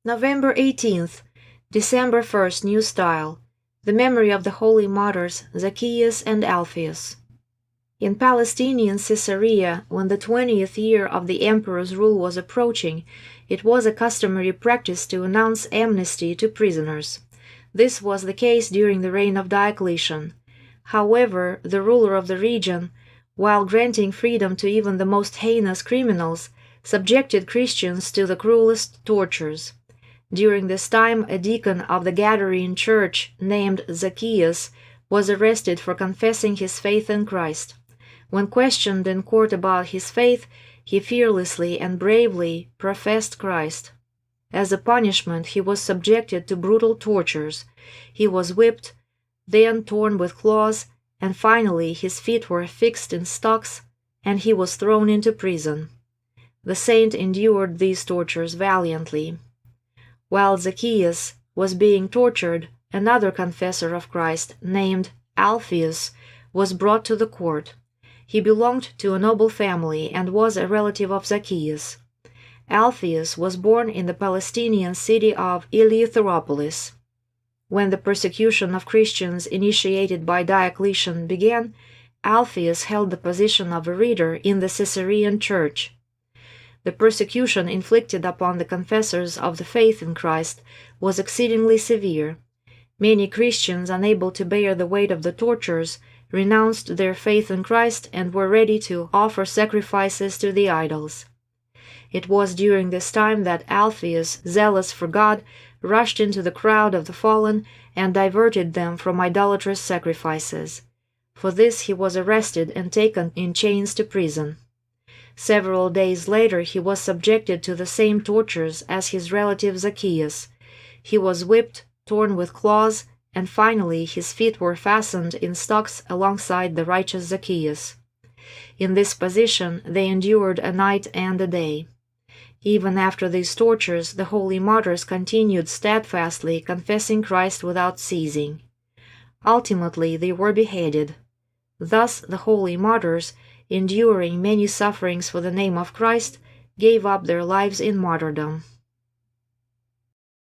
November 18th, December 1st, New Style. The memory of the holy martyrs Zacchaeus and Alpheus. In Palestinian Caesarea, when the 20th year of the emperor's rule was approaching, it was a customary practice to announce amnesty to prisoners. This was the case during the reign of Diocletian. However, the ruler of the region, while granting freedom to even the most heinous criminals, subjected Christians to the cruelest tortures. During this time, a deacon of the Gadarene church, named Zacchaeus, was arrested for confessing his faith in Christ. When questioned in court about his faith, he fearlessly and bravely professed Christ. As a punishment, he was subjected to brutal tortures. He was whipped, then torn with claws, and finally his feet were fixed in stocks, and he was thrown into prison. The saint endured these tortures valiantly. While Zacchaeus was being tortured, another confessor of Christ, named Alpheus, was brought to the court. He belonged to a noble family and was a relative of Zacchaeus. Alpheus was born in the Palestinian city of Eleutheropolis. When the persecution of Christians initiated by Diocletian began, Alpheus held the position of a reader in the Caesarean church. The persecution inflicted upon the confessors of the faith in Christ was exceedingly severe. Many Christians, unable to bear the weight of the tortures, renounced their faith in Christ and were ready to offer sacrifices to the idols. It was during this time that Alpheus, zealous for God, rushed into the crowd of the fallen and diverted them from idolatrous sacrifices. For this he was arrested and taken in chains to prison. Several days later he was subjected to the same tortures as his relative Zacchaeus. He was whipped, torn with claws, and finally his feet were fastened in stocks alongside the righteous Zacchaeus. In this position they endured a night and a day. Even after these tortures, the holy martyrs continued steadfastly confessing Christ without ceasing. Ultimately they were beheaded. Thus the holy martyrs, enduring many sufferings for the name of Christ, gave up their lives in martyrdom.